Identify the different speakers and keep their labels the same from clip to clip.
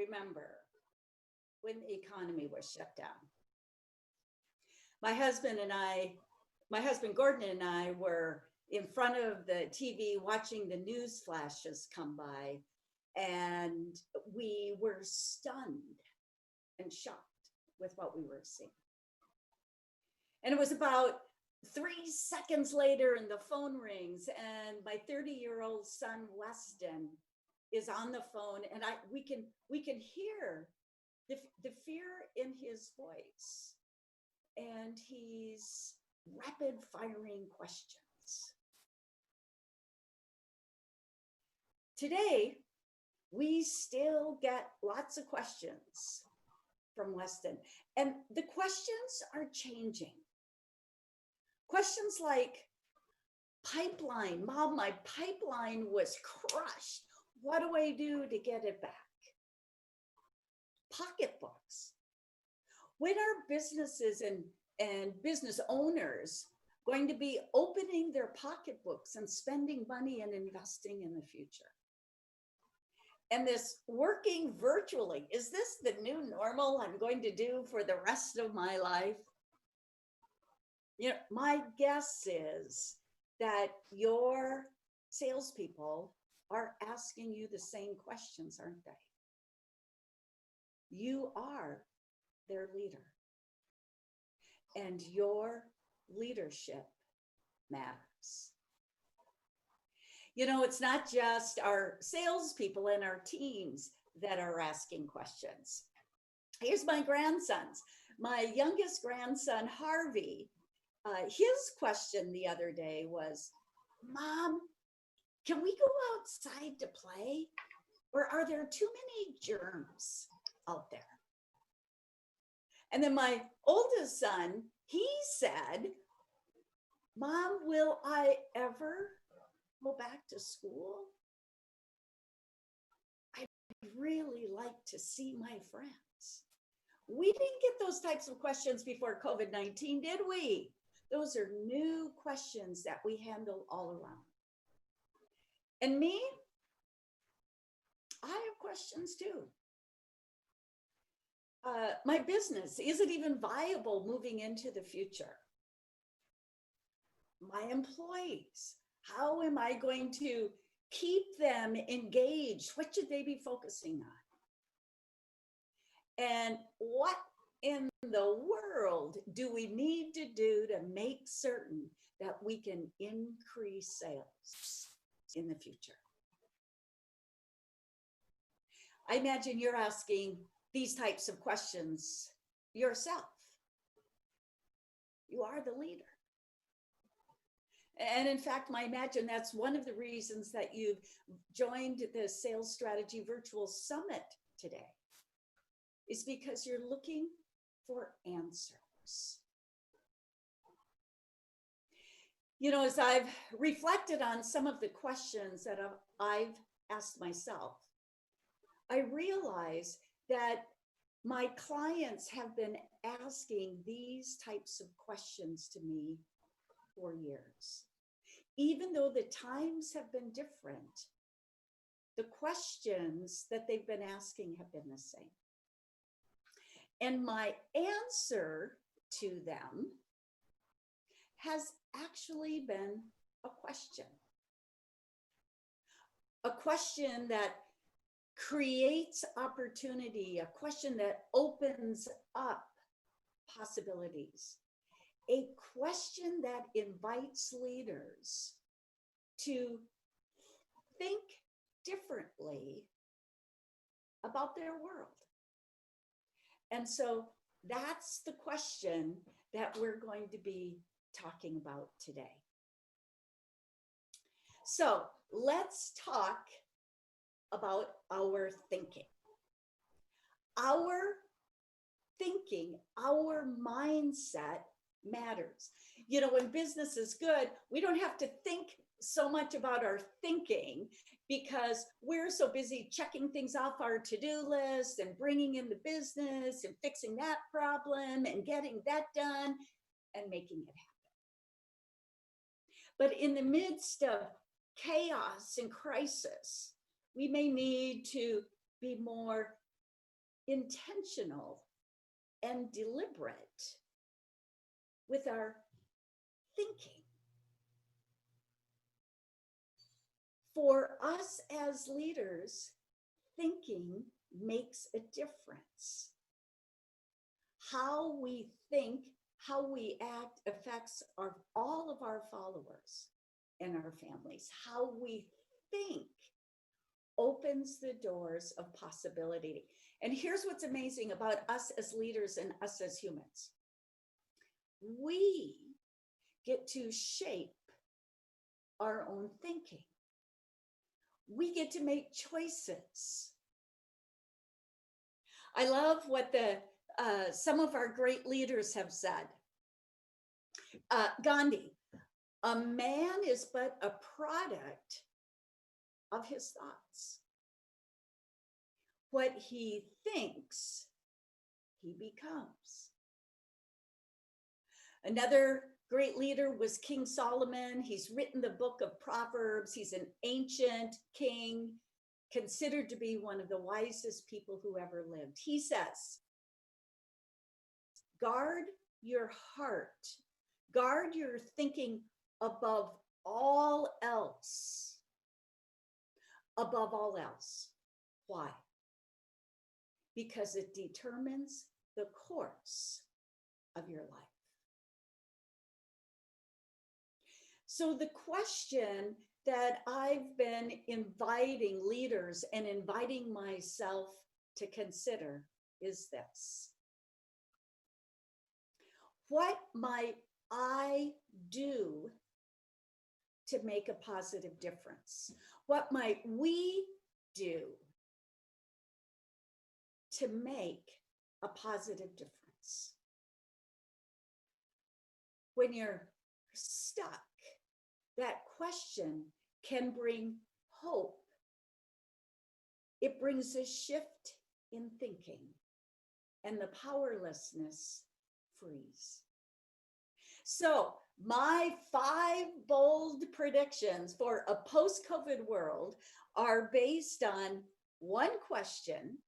Speaker 1: remember when the economy was shut down. My husband Gordon and I were in front of the TV watching the news flashes come by, and we were stunned and shocked with what we were seeing. And it was about 3 seconds later, and the phone rings, and my 30-year-old son Weston is on the phone, and we can hear the fear in his voice, and he's rapid firing questions. Today, we still get lots of questions from Weston, and the questions are changing. Questions like, pipeline, Mom, my pipeline was crushed. What do I do to get it back? Pocketbooks. When are businesses and business owners going to be opening their pocketbooks and spending money and investing in the future? And this working virtually, is this the new normal I'm going to do for the rest of my life? You know, my guess is that your salespeople are asking you the same questions, aren't they? You are their leader, and your leadership matters. You know, it's not just our salespeople and our teams that are asking questions. Here's my grandsons. My youngest grandson, Harvey, his question the other day was, Mom, can we go outside to play? Or are there too many germs out there? And then my oldest son, he said, Mom, will I ever go back to school? I'd really like to see my friends. We didn't get those types of questions before COVID-19, did we? Those are new questions that we handle all around. And me, I have questions too. My business, is it even viable moving into the future? My employees, how am I going to keep them engaged? What should they be focusing on? And what in the world do we need to do to make certain that we can increase sales in the future? I imagine you're asking these types of questions yourself. You are the leader. And in fact, I imagine that's one of the reasons that you've joined the Sales Strategy Virtual Summit today, is because you're looking for answers. You know, as I've reflected on some of the questions that I've asked myself, I realize that my clients have been asking these types of questions to me for years. Even though the times have been different, the questions that they've been asking have been the same. And my answer to them has actually been a question that creates opportunity, a question that opens up possibilities, a question that invites leaders to think differently about their world. And so that's the question that we're going to be talking about today. So let's talk about our thinking. Our thinking, our mindset matters. You know, when business is good, we don't have to think so much about our thinking because we're so busy checking things off our to-do list and bringing in the business and fixing that problem and getting that done and making it happen. But in the midst of chaos and crisis, we may need to be more intentional and deliberate with our thinking. For us as leaders, thinking makes a difference. How we think, how we act affects all of our followers and our families. How we think opens the doors of possibility. And here's what's amazing about us as leaders and us as humans. We get to shape our own thinking. We get to make choices. I love what some of our great leaders have said. Gandhi, a man is but a product of his thoughts. What he thinks, he becomes. Another great leader was King Solomon. He's written the book of Proverbs. He's an ancient king, considered to be one of the wisest people who ever lived. He says, guard your heart, guard your thinking above all else. Above all else. Why? Because it determines the course of your life. So the question that I've been inviting leaders and inviting myself to consider is this. What might I do to make a positive difference? What might we do to make a positive difference? When you're stuck, that question can bring hope. It brings a shift in thinking, and the powerlessness frees. So my 5 bold predictions for a post-COVID world are based on one question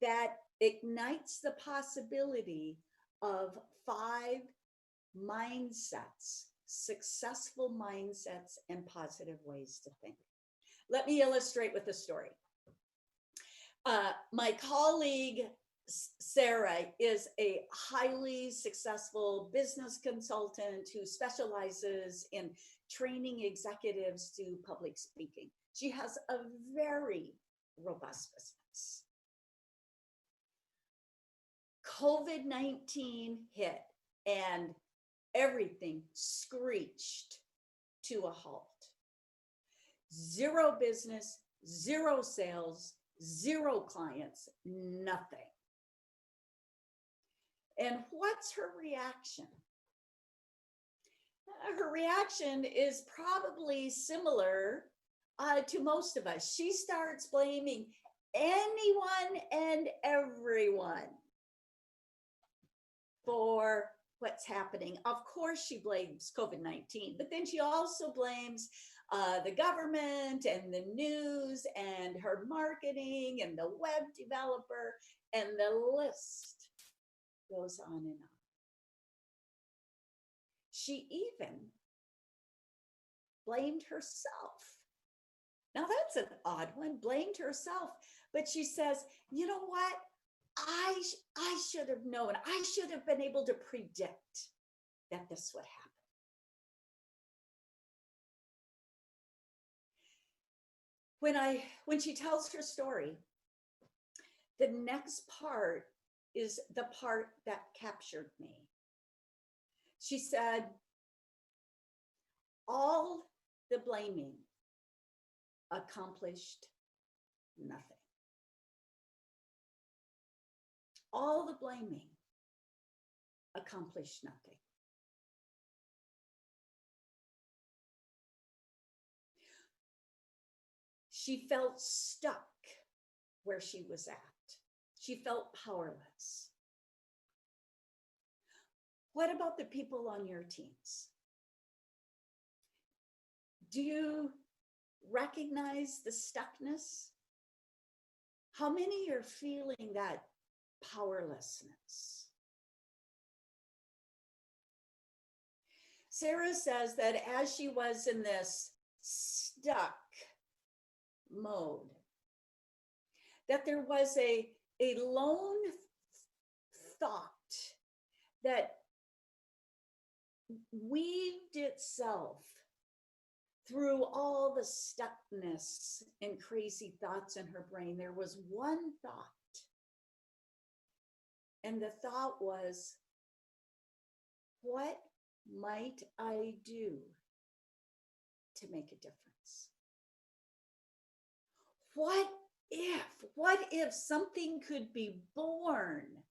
Speaker 1: that ignites the possibility of 5 mindsets, successful mindsets, and positive ways to think. Let me illustrate with a story. My colleague, Sarah, is a highly successful business consultant who specializes in training executives to public speaking. She has a very robust business. COVID-19 hit and everything screeched to a halt. 0 business, 0 sales, 0 clients, nothing. And what's her reaction? Her reaction is probably similar to most of us. She starts blaming anyone and everyone for what's happening. Of course, she blames COVID-19, but then she also blames the government and the news and her marketing and the web developer, and the list goes on and on. She even blamed herself. Now that's an odd one, blamed herself, but she says, you know what? I should have known. I should have been able to predict that this would happen. When she tells her story, the next part is the part that captured me. She said, all the blaming accomplished nothing. All the blaming accomplished nothing. She felt stuck where she was at. She felt powerless. What about the people on your teams? Do you recognize the stuckness? How many are feeling that powerlessness? Sarah says that as she was in this stuck mode, that there was a lone thought that weaved itself through all the stuckness and crazy thoughts in her brain. There was one thought, and the thought was, what might I do to make a difference? What if something could be born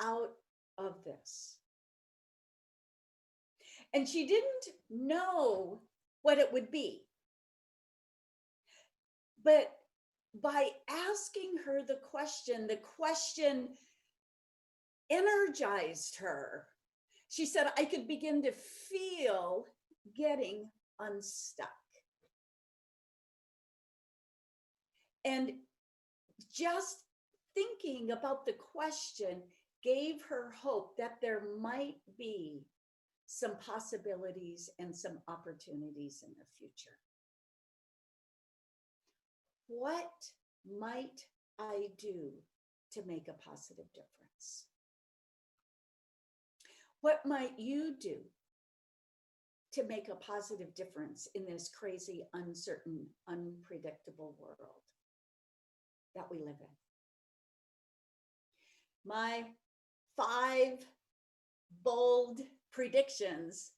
Speaker 1: out of this? And she didn't know what it would be. But by asking her the question energized her. She said, I could begin to feel getting unstuck. And just thinking about the question gave her hope that there might be some possibilities and some opportunities in the future. What might I do to make a positive difference? What might you do to make a positive difference in this crazy, uncertain, unpredictable world that we live in? My 5 bold predictions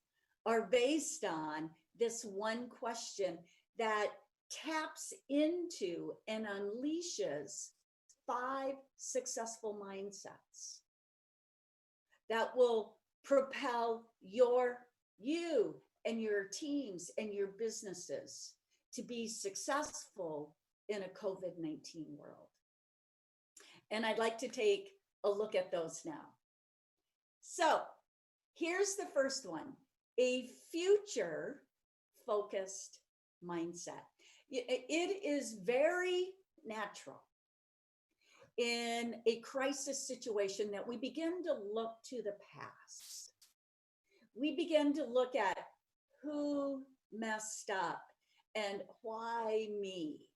Speaker 1: are based on this one question that taps into and unleashes 5 successful mindsets that will propel you and your teams and your businesses to be successful in a COVID-19 world. And I'd like to take a look at those now. So here's the first one, a future-focused mindset. It is very natural in a crisis situation that we begin to look to the past. We begin to look at who messed up and why me.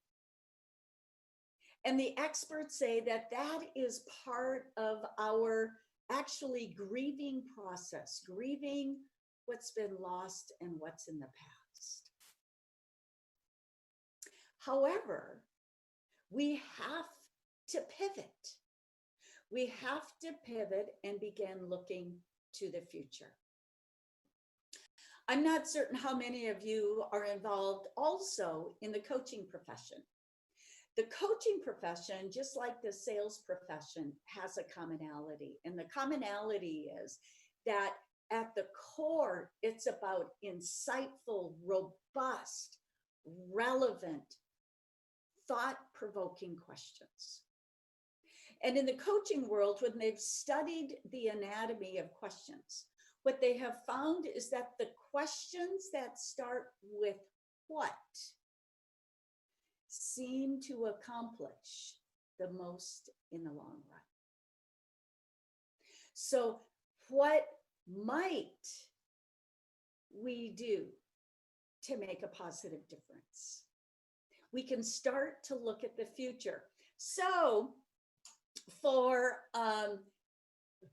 Speaker 1: And the experts say that that is part of our actually grieving process, grieving what's been lost and what's in the past. However, we have to pivot. We have to pivot and begin looking to the future. I'm not certain how many of you are involved also in the coaching profession. The coaching profession, just like the sales profession, has a commonality. And the commonality is that at the core, it's about insightful, robust, relevant, thought-provoking questions. And in the coaching world, when they've studied the anatomy of questions, what they have found is that the questions that start with what seem to accomplish the most in the long run. So what might we do to make a positive difference? We can start to look at the future. So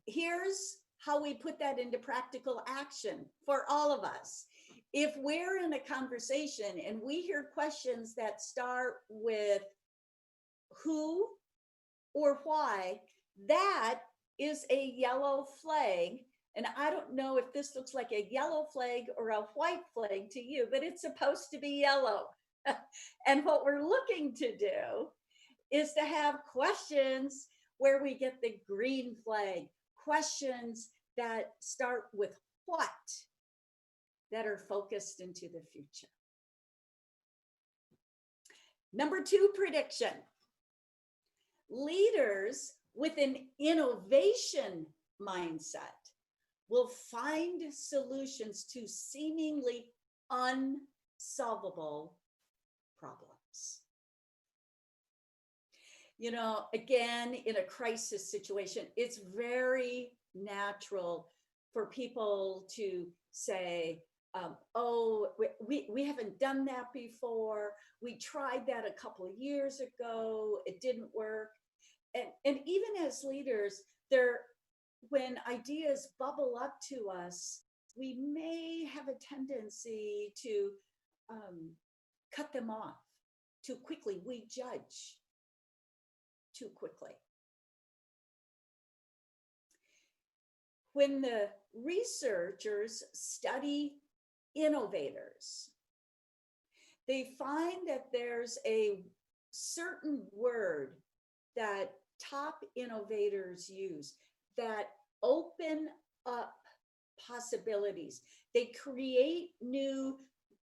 Speaker 1: here's how we put that into practical action for all of us. If we're in a conversation and we hear questions that start with who or why, that is a yellow flag. And I don't know if this looks like a yellow flag or a white flag to you, but it's supposed to be yellow. And what we're looking to do is to have questions where we get the green flag, questions that start with what, that are focused into the future. Number 2 prediction. Leaders with an innovation mindset will find solutions to seemingly unsolvable problems. Again, in a crisis situation, it's very natural for people to say, oh, we haven't done that before. We tried that a couple of years ago. It didn't work. And even as leaders, when ideas bubble up to us, we may have a tendency to cut them off too quickly. We judge too quickly. When the researchers study innovators, they find that there's a certain word that top innovators use that open up possibilities. They create new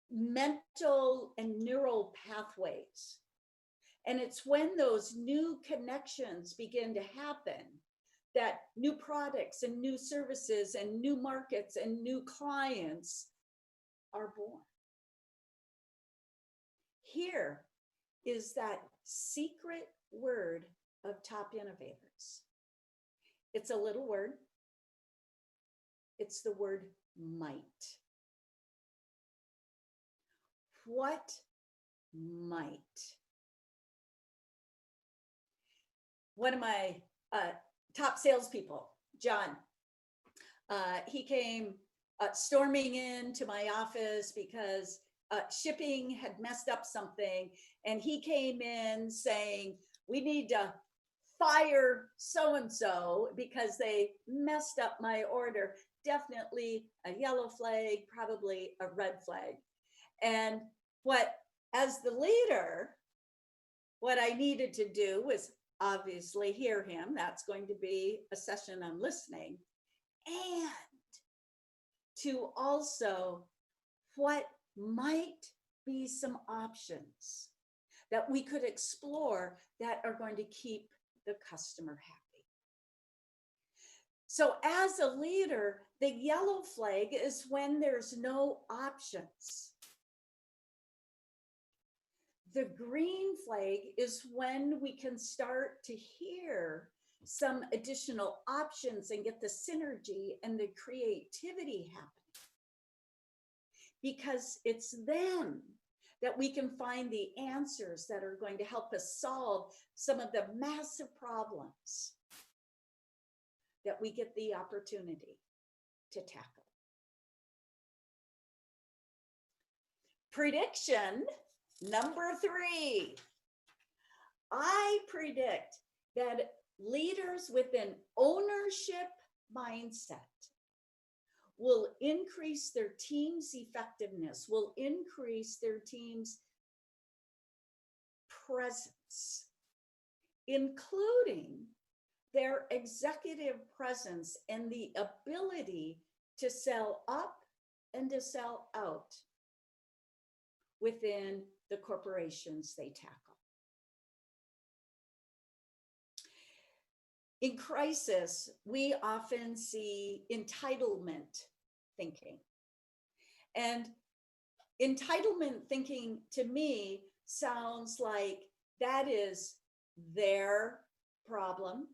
Speaker 1: mental and neural pathways. And it's when those new connections begin to happen that new products and new services and new markets and new clients are born. Here is that secret word of top innovators. It's a little word. It's the word might. What might? One of my top salespeople, John, he came storming into my office because shipping had messed up something. And he came in saying, we need to fire so-and-so because they messed up my order. Definitely a yellow flag, probably a red flag. And as the leader, what I needed to do was obviously hear him. That's going to be a session on listening. And to also, what might be some options that we could explore that are going to keep the customer happy. So as a leader, the yellow flag is when there's no options. The green flag is when we can start to hear some additional options and get the synergy and the creativity happening. Because it's then that we can find the answers that are going to help us solve some of the massive problems that we get the opportunity to tackle. Prediction number 3. I predict that leaders with an ownership mindset will increase their team's effectiveness, will increase their team's presence, including their executive presence and the ability to sell up and to sell out within the corporations they tackle. In crisis, we often see entitlement thinking. And entitlement thinking to me sounds like that is their problem.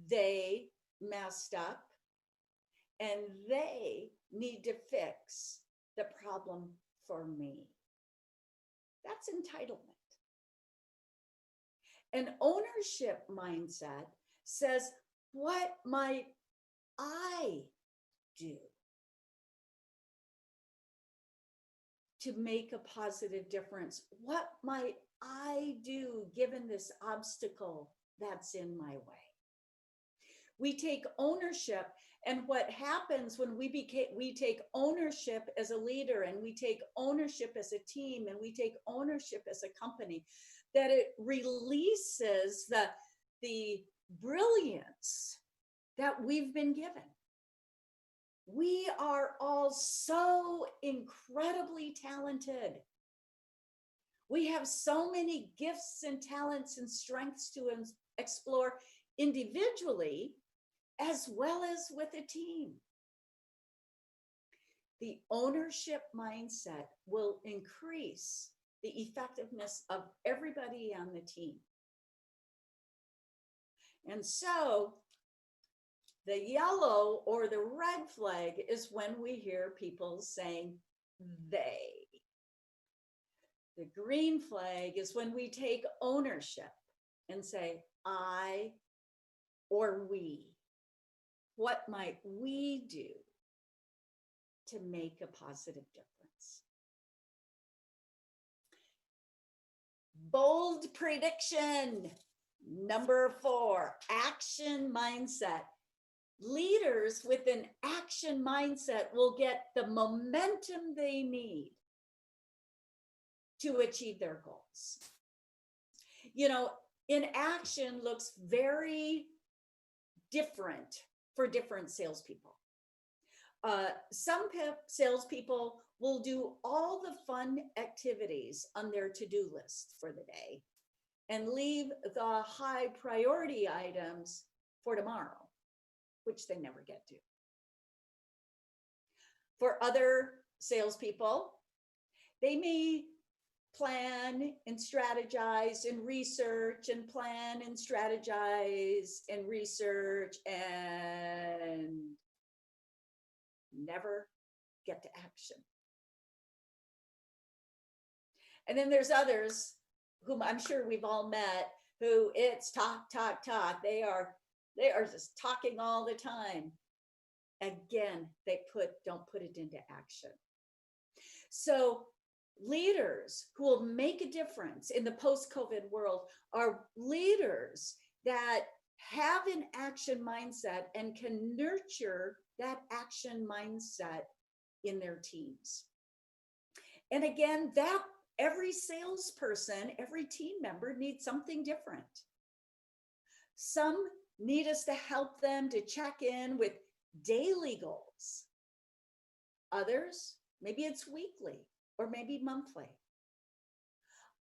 Speaker 1: They messed up and they need to fix the problem for me. That's entitlement. An ownership mindset says, what might I do to make a positive difference? What might I do given this obstacle that's in my way? We take ownership, and what happens when we take ownership as a leader, and we take ownership as a team, and we take ownership as a company, that it releases the brilliance that we've been given. We are all so incredibly talented. We have so many gifts and talents and strengths to explore individually as well as with a team. The ownership mindset will increase the effectiveness of everybody on the team. And so the yellow or the red flag is when we hear people saying they. The green flag is when we take ownership and say I or we. What might we do to make a positive difference? Bold prediction. Number 4, action mindset. Leaders with an action mindset will get the momentum they need to achieve their goals. You know, inaction looks very different for different salespeople. Some salespeople will do all the fun activities on their to-do list for the day and leave the high priority items for tomorrow, which they never get to. For other salespeople, they may plan and strategize and research and plan and strategize and research and never get to action. And then there's others whom I'm sure we've all met who it's talk, talk, talk. They are just talking all the time. Again, they don't put it into action. So leaders who will make a difference in the post-COVID world are leaders that have an action mindset and can nurture that action mindset in their teams. And again, that every salesperson, every team member needs something different. Some need us to help them to check in with daily goals. Others, maybe it's weekly or maybe monthly.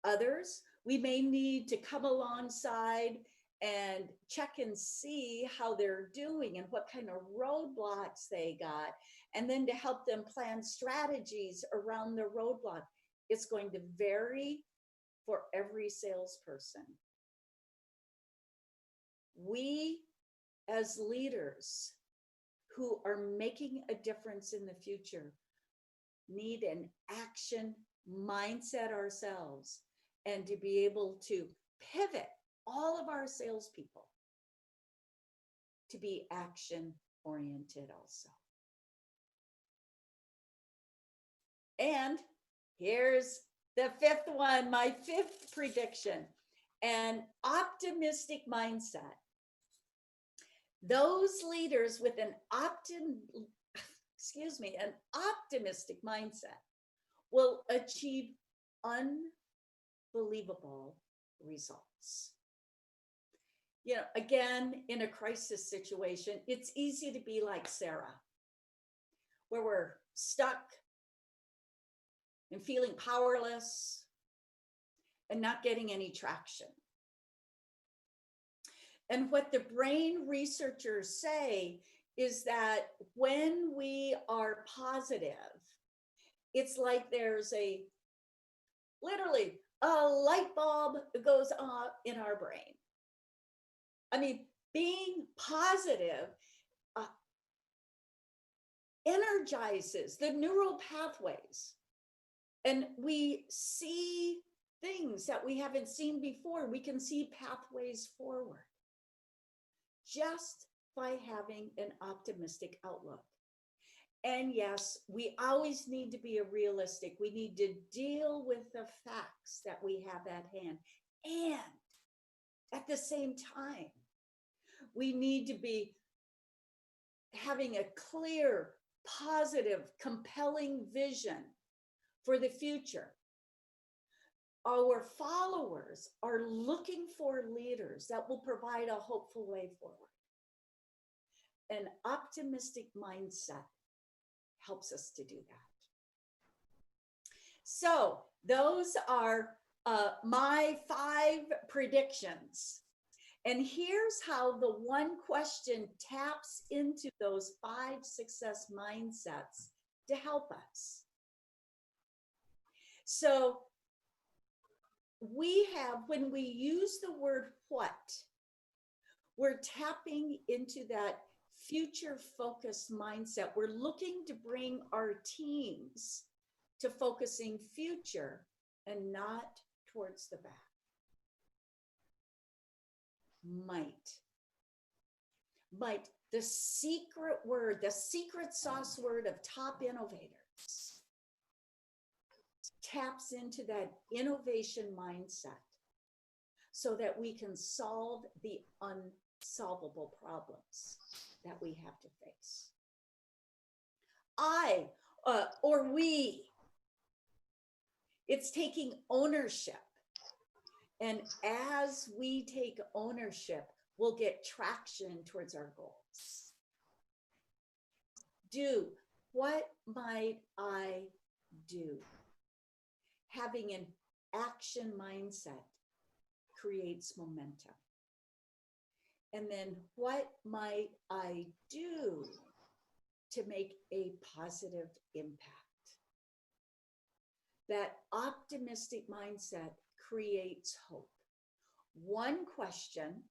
Speaker 1: Others, we may need to come alongside and check and see how they're doing and what kind of roadblocks they got, and then to help them plan strategies around the roadblock. It's going to vary for every salesperson. We, as leaders who are making a difference in the future, need an action mindset ourselves and to be able to pivot all of our salespeople to be action oriented also. And here's the 5th one, my 5th prediction, an optimistic mindset. Those leaders with an optimistic mindset will achieve unbelievable results. You know, again, in a crisis situation, it's easy to be like Sarah, where we're stuck and feeling powerless and not getting any traction. And what the brain researchers say is that when we are positive, it's like there's literally a light bulb goes off in our brain. I mean, being positive energizes the neural pathways, and we see things that we haven't seen before. We can see pathways forward just by having an optimistic outlook. And yes, we always need to be realistic. We need to deal with the facts that we have at hand. And at the same time, we need to be having a clear, positive, compelling vision for the future. Our followers are looking for leaders that will provide a hopeful way forward. An optimistic mindset helps us to do that. So those are my 5 predictions. And here's how the one question taps into those 5 success mindsets to help us. So we have, when we use the word what, We're tapping into that future focused mindset. We're looking to bring our teams to focusing future and not towards the back. Might, the secret word, the secret sauce word of top innovators, taps into that innovation mindset so that we can solve the unsolvable problems that we have to face. We, it's taking ownership. And as we take ownership, we'll get traction towards our goals. Do, what might I do? Having an action mindset creates momentum. And then what might I do to make a positive impact? That optimistic mindset creates hope. One question,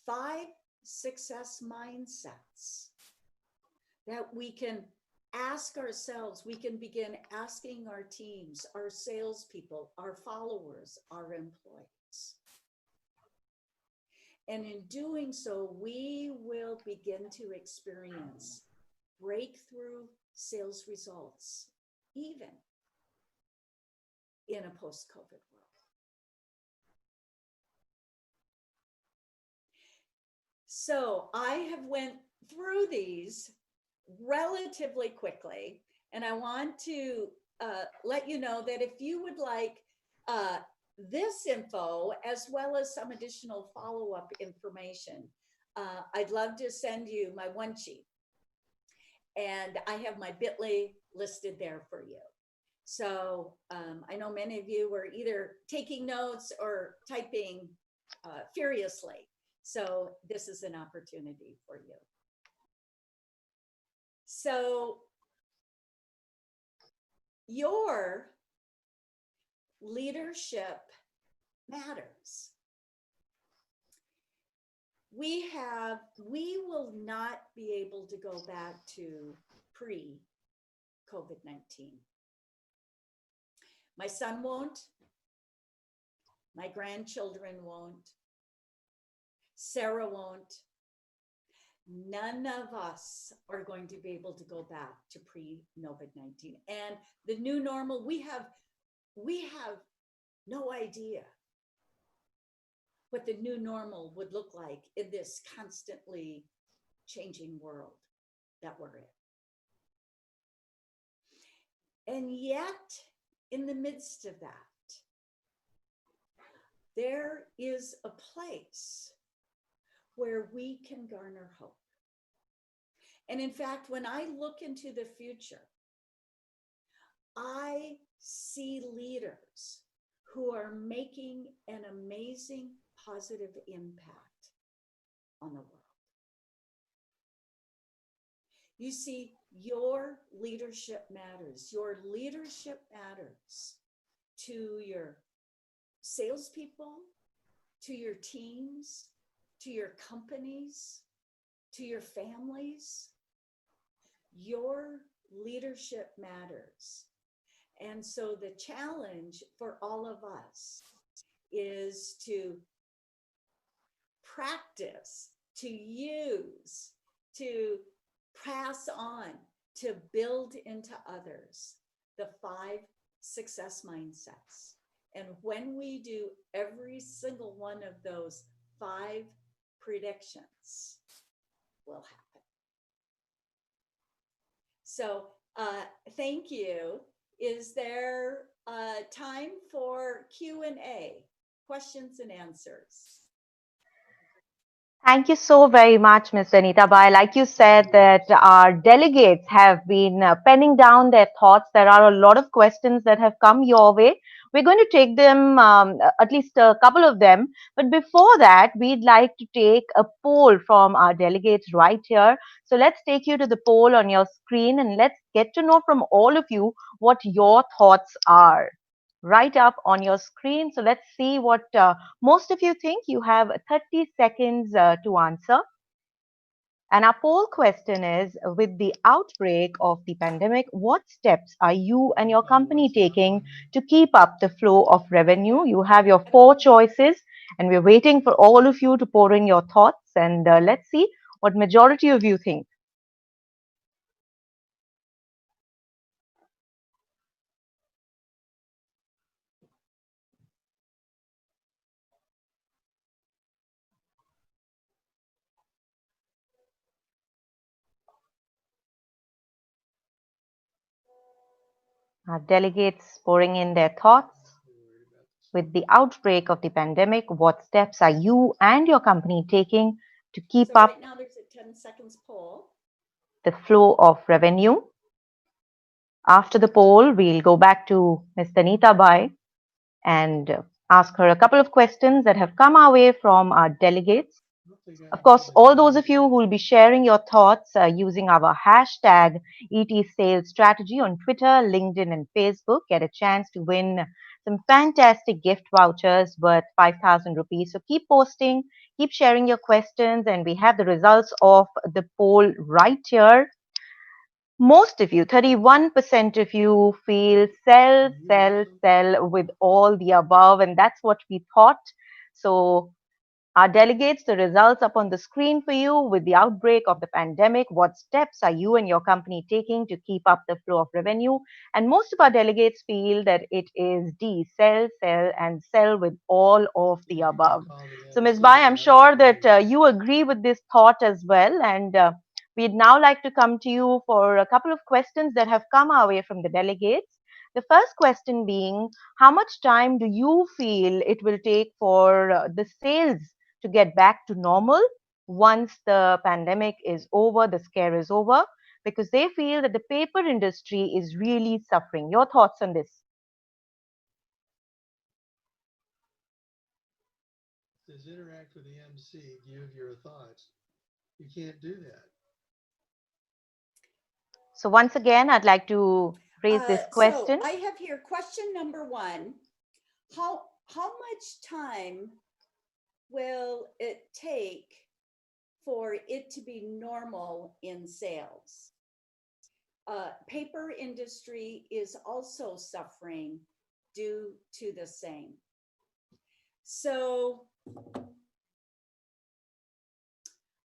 Speaker 1: 5 success mindsets that we can ask ourselves. We can begin asking our teams, our salespeople, our followers, our employees. And in doing so, we will begin to experience breakthrough sales results, even in a post-COVID world. So I have went through these relatively quickly, and I want to let you know that if you would like this info, as well as some additional follow-up information, I'd love to send you my one sheet. And I have my bit.ly listed there for you. So I know many of you were either taking notes or typing furiously. So this is an opportunity for you. So your leadership matters. We will not be able to go back to pre-COVID-19. My son won't. My grandchildren won't. Sarah won't. None of us are going to be able to go back to pre-COVID-19. And the new normal, we have no idea what the new normal would look like in this constantly changing world that we're in. And yet, in the midst of that, there is a place where we can garner hope. And in fact, when I look into the future, I see leaders who are making an amazing positive impact on the world. You see, your leadership matters. Your leadership matters to your salespeople, to your teams, to your companies, to your families. Your leadership matters. And so the challenge for all of us is to practice, to use, to pass on, to build into others the 5 success mindsets. And when we do every single one of those 5 predictions, will happen. So thank you. Is there time for Q&A, questions and answers?
Speaker 2: Thank you so very much, Ms. Danita Bye. Like you said, that our delegates have been penning down their thoughts. There are a lot of questions that have come your way. We're going to take them, at least a couple of them. But before that, we'd like to take a poll from our delegates right here. So let's take you to the poll on your screen and let's get to know from all of you what your thoughts are. right up on your screen. So let's see what most of you think. You have 30 seconds to answer. And our poll question is, with the outbreak of the pandemic, what steps are you and your company taking to keep up the flow of revenue? You have your four choices, and we're waiting for all of you to pour in your thoughts. And let's see what majority of you think. Our delegates pouring in their thoughts. With the outbreak of the pandemic, what steps are you and your company taking to keep
Speaker 1: So
Speaker 2: up
Speaker 1: right now there's a 10 seconds poll.
Speaker 2: the flow of revenue? After the poll, we'll go back to Ms. Danita Bye and ask her a couple of questions that have come our way from our delegates. Of course, all those of you who will be sharing your thoughts using our hashtag ET Sales Strategy on Twitter, LinkedIn, and Facebook get a chance to win some fantastic gift vouchers worth 5,000 rupees. So keep posting, keep sharing your questions, and we have the results of the poll right here. Most of you, 31% of you feel sell with all the above, and that's what we thought. So our delegates, the results up on the screen for you. With the outbreak of the pandemic, what steps are you and your company taking to keep up the flow of revenue? And most of our delegates feel that it is D, and sell with all of the above. So Ms. Bai, I'm sure that you agree with this thought as well. And we'd now like to come to you for a couple of questions that have come our way from the delegates. The first question being, how much time do you feel it will take for the sales to get back to normal once the pandemic is over, the scare is over? Because they feel that the paper industry is really suffering. Your thoughts on this?
Speaker 3: Says interact with the MC, give your thoughts. You can't do that.
Speaker 2: So once again, I'd like to raise this question.
Speaker 1: So I have here question number one. How much time will it take for it to be normal in sales? Paper industry is also suffering due to the same. So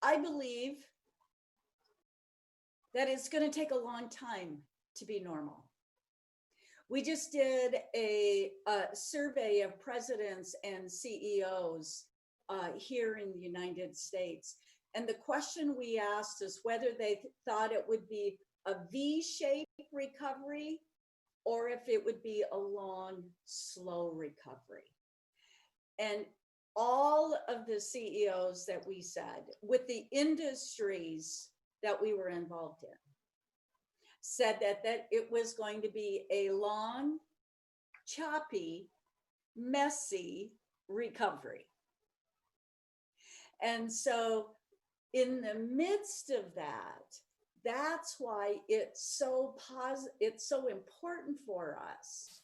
Speaker 1: I believe that it's going to take a long time to be normal. We just did a survey of presidents and CEOs here in the United States. And the question we asked is whether they thought it would be a V-shaped recovery or if it would be a long, slow recovery. And all of the CEOs that we said, with the industries that we were involved in, said that it was going to be a long, choppy, messy recovery. And so in the midst of that, that's why it's so important for us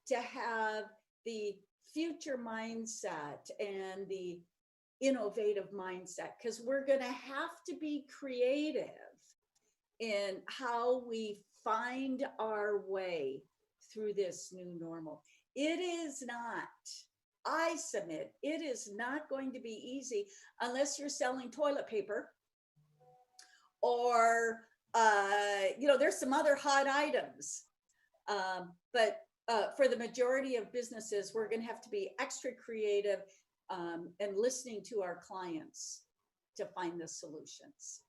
Speaker 1: to have the future mindset and the innovative mindset, because we're going to have to be creative in how we find our way through this new normal. It is not, I submit, it is not going to be easy unless you're selling toilet paper or, there's some other hot items. But for the majority of businesses, we're going to have to be extra creative and listening to our clients to find the solutions.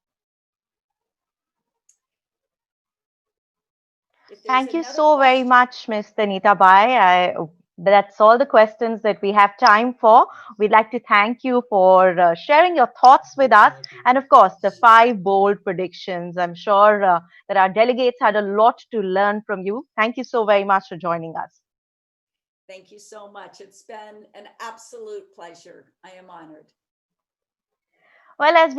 Speaker 2: Thank you so very much, Ms. Danita Bye. That's all the questions that we have time for. We'd like to thank you for sharing your thoughts with us. And of course, the 5 bold predictions. I'm sure that our delegates had a lot to learn from you. Thank you so very much for joining us.
Speaker 1: Thank you so much. It's been an absolute pleasure. I am honored.
Speaker 2: Well, as